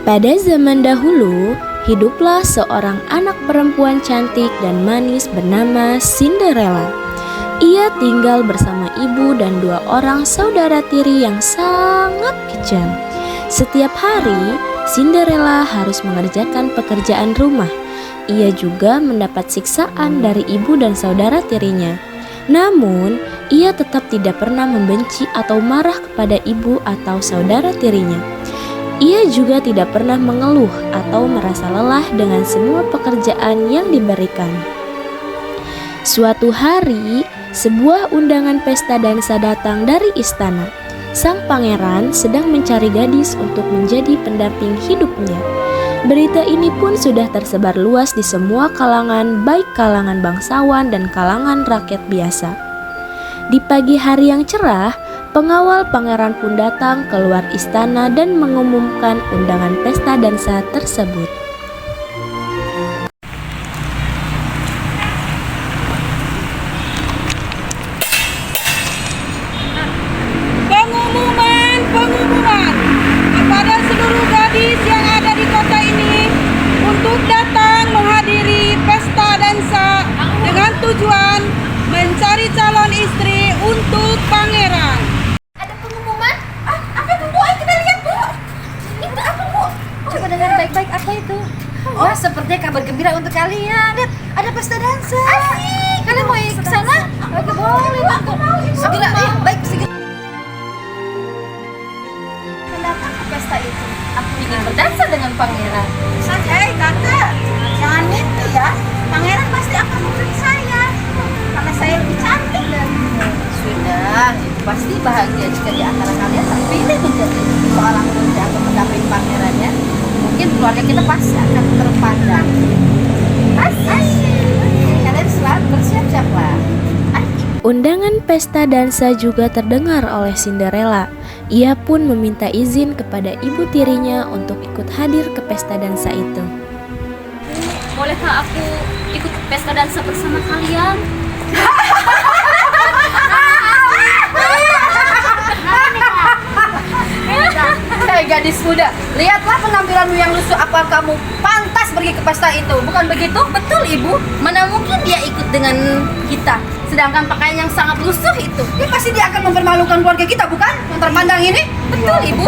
Pada zaman dahulu, hiduplah seorang anak perempuan cantik dan manis bernama Cinderella. Ia tinggal bersama ibu dan dua orang saudara tiri yang sangat kejam. Setiap hari, Cinderella harus mengerjakan pekerjaan rumah. Ia juga mendapat siksaan dari ibu dan saudara tirinya. Namun, ia tetap tidak pernah membenci atau marah kepada ibu atau saudara tirinya. Ia juga tidak pernah mengeluh atau merasa lelah dengan semua pekerjaan yang diberikan. Suatu hari, sebuah undangan pesta dansa datang dari istana. Sang pangeran sedang mencari gadis untuk menjadi pendamping hidupnya. Berita ini pun sudah tersebar luas di semua kalangan, baik kalangan bangsawan dan kalangan rakyat biasa. Di pagi hari yang cerah, pengawal pangeran pun datang keluar istana dan mengumumkan undangan pesta dansa tersebut. Pengumuman kepada seluruh gadis yang ada di kota ini untuk datang menghadiri pesta dansa dengan tujuan mencari calon istri untuk pangeran. Ada pengumuman? Apa itu, Bu? Ayo kita lihat, Bu. Itu apa, Bu? Coba dengar baik-baik, apa itu? Oh, sepertinya kabar gembira untuk kalian. Lihat, ada pesta dansa. Asik. Kalian mau ke sana? Oke, boleh. Aku mau. Segera, baik, segera. Datang ke pesta itu. Aku ingin berdansa dengan pangeran. Hei tante, jangan mimpi ya. Pangeran pasti akan memilih saya karena saya lebih cantik darinya. Sudah, itu pasti bahagia jika di antara kalian terpilih menjadi seorang putri atau pendamping pangerannya. Mungkin keluarga kita pasti akan terpandang. Kalian selalu bersiap-siaplah. Undangan pesta dansa juga terdengar oleh Cinderella. Ia pun meminta izin kepada ibu tirinya untuk ikut hadir ke pesta dansa itu. Bolehkah aku ikut pesta dansa bersama kalian? Hei gadis muda, lihatlah penampilanmu yang lusuh. Apa kamu pantas pergi ke pesta itu? Bukan begitu? Betul, Ibu. Mana mungkin dia ikut dengan kita, sedangkan pakaian yang sangat lusuh itu. Ya pasti dia akan mempermalukan keluarga kita, bukan? Yang terpandang ini. Betul, Ibu.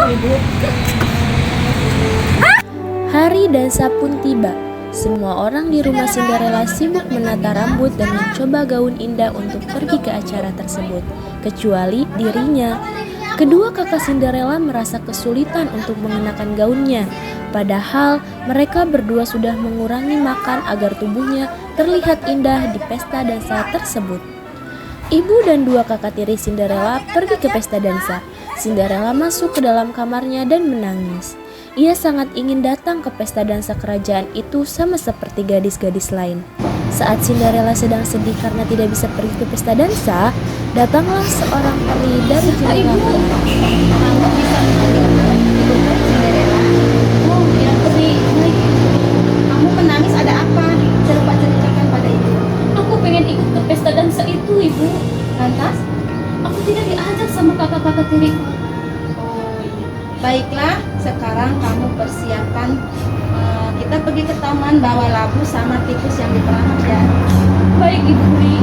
Hari dansa pun tiba. Semua orang di rumah Cinderella sibuk menata rambut dan mencoba gaun indah untuk pergi ke acara tersebut, kecuali dirinya. Kedua kakak Cinderella merasa kesulitan untuk mengenakan gaunnya, padahal mereka berdua sudah mengurangi makan agar tubuhnya terlihat indah di pesta dansa tersebut. Ibu dan dua kakak tiri Cinderella pergi ke pesta dansa. Cinderella masuk ke dalam kamarnya dan menangis. Ia sangat ingin datang ke pesta dansa kerajaan itu sama seperti gadis-gadis lain. Saat Cinderella sedang sedih karena tidak bisa pergi ke pesta dansa, datanglah seorang peri dari jendela. Oh ya peri, baik. Kamu menangis ada apa? Coba ceritakan pada ibu. Aku pengen ikut ke pesta dansa itu, Ibu. Lantas? Aku tidak diajak sama kakak-kakak tiriku. Oh iya. Baiklah, sekarang kamu persiapkan. Kita pergi ke taman bawa labu sama tikus yang diperangkap ya. Baik, Ibu Peri.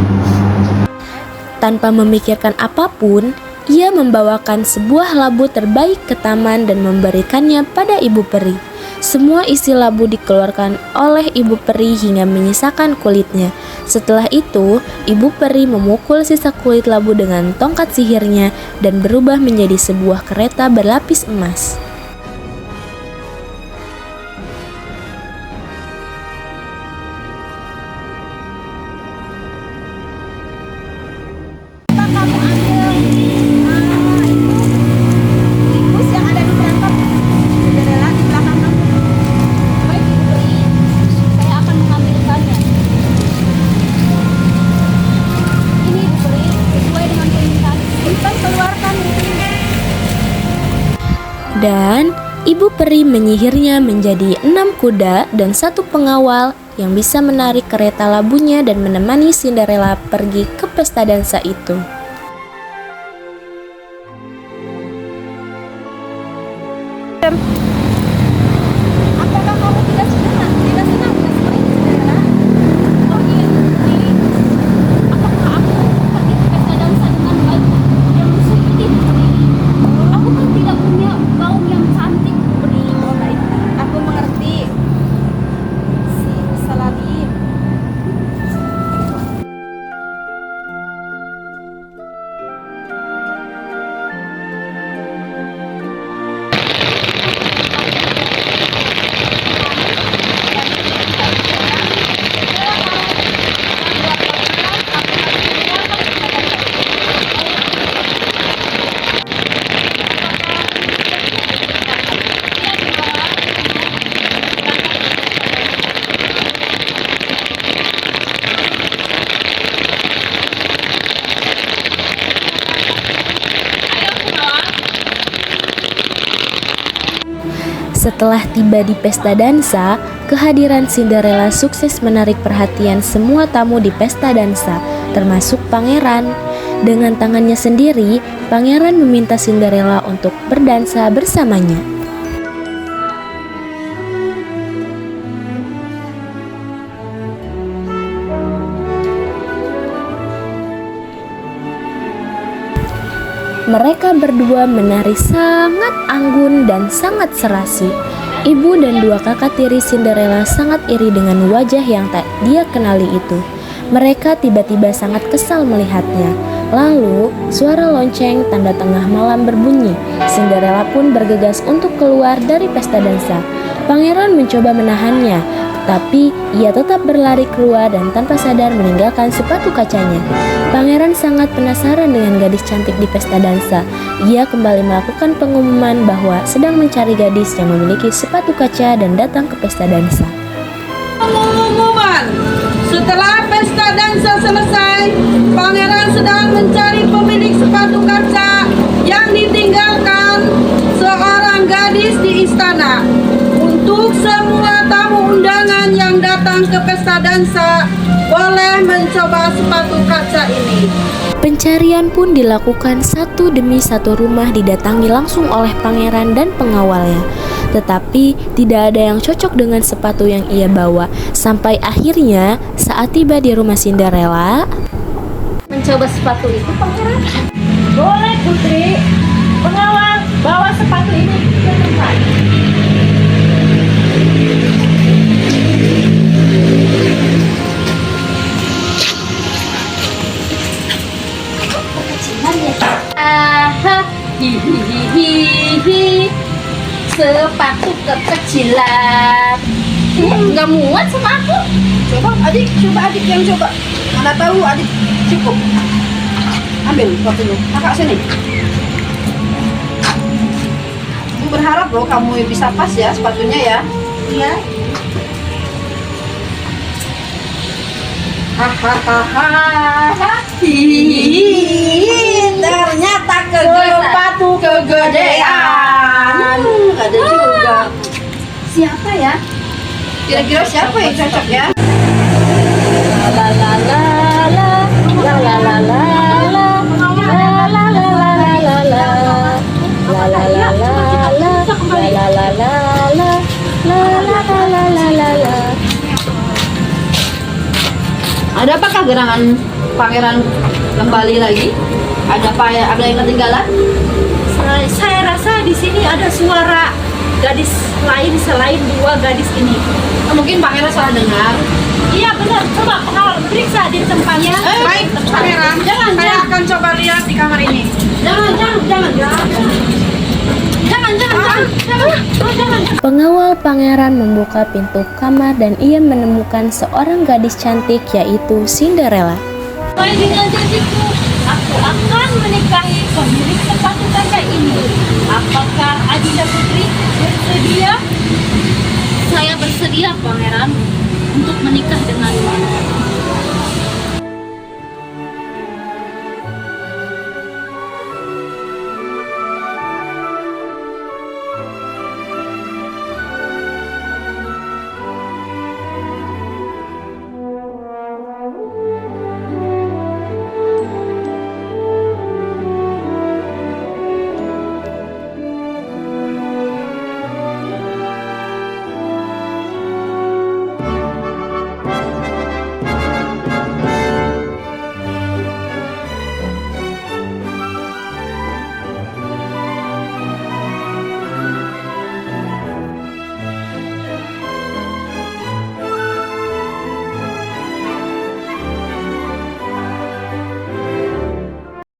Tanpa memikirkan apapun, ia membawakan sebuah labu terbaik ke taman dan memberikannya pada ibu peri. Semua isi labu dikeluarkan oleh ibu peri hingga menyisakan kulitnya. Setelah itu, ibu peri memukul sisa kulit labu dengan tongkat sihirnya dan berubah menjadi sebuah kereta berlapis emas. Tikus yang ada di perangkap Cinderella di belakang kamu. Baik, Ibu Peri. Saya akan mengambilkannya. Ini, Ibu Peri, sesuai dengan permintaan. Cepat keluarkan itu. Dan ibu peri menyihirnya menjadi 6 kuda dan 1 pengawal yang bisa menarik kereta labunya dan menemani Cinderella pergi ke pesta dansa itu. Setelah tiba di pesta dansa, kehadiran Cinderella sukses menarik perhatian semua tamu di pesta dansa, termasuk pangeran. Dengan tangannya sendiri, pangeran meminta Cinderella untuk berdansa bersamanya. Mereka berdua menari sangat anggun dan sangat serasi. Ibu dan dua kakak tiri Cinderella sangat iri dengan wajah yang tak dia kenali itu. Mereka tiba-tiba sangat kesal melihatnya. Lalu, suara lonceng tanda tengah malam berbunyi. Cinderella pun bergegas untuk keluar dari pesta dansa. Pangeran mencoba menahannya, tapi ia tetap berlari keluar dan tanpa sadar meninggalkan sepatu kacanya. Pangeran sangat penasaran dengan gadis cantik di pesta dansa. Ia kembali melakukan pengumuman bahwa sedang mencari gadis yang memiliki sepatu kaca dan datang ke pesta dansa. Pengumuman, setelah pesta dansa selesai, pangeran sedang mencari pemilik sepatu kaca yang ditinggalkan seorang gadis di istana. Untuk semua tamu undangan yang datang ke pesta dansa, boleh mencoba sepatu kaca ini. Pencarian pun dilakukan satu demi satu rumah didatangi langsung oleh pangeran dan pengawalnya. Tetapi tidak ada yang cocok dengan sepatu yang ia bawa. Sampai akhirnya saat tiba di rumah Cinderella, Mencoba sepatu itu, pangeran? Boleh putri, pengawal bawa sepatu ini ke tempat. Aha, hihihihi, sepatu kekecilan. Nggak muat sama aku. Coba adik yang coba. Mana tahu adik cukup. Ambil sepatunya, kakak sini. Aku berharap loh kamu bisa pas ya sepatunya ya. Iya. Hahaha. Ternyata sepatu kegedean. Ada juga. Siapa ya? Kira-kira siapa yang cocok ya? la la la la la la la la la Ada apakah gerangan pangeran kembali lagi? Ada apa ya? Ada yang ketinggalan? Saya rasa di sini ada suara gadis lain selain dua gadis ini. Mungkin pangeran salah dengar. Iya benar, coba pengawal periksa di tempatnya. Baik, pangeran. Saya akan coba lihat di kamar ini. Jangan. Pengawal pangeran membuka pintu kamar dan ia menemukan seorang gadis cantik yaitu Cinderella. Sesuai dengan janjiku, aku akan menikahi pemilik sepatu kaca ini. Apakah Adinda Putri bersedia? Saya bersedia, pangeran, untuk menikah denganmu.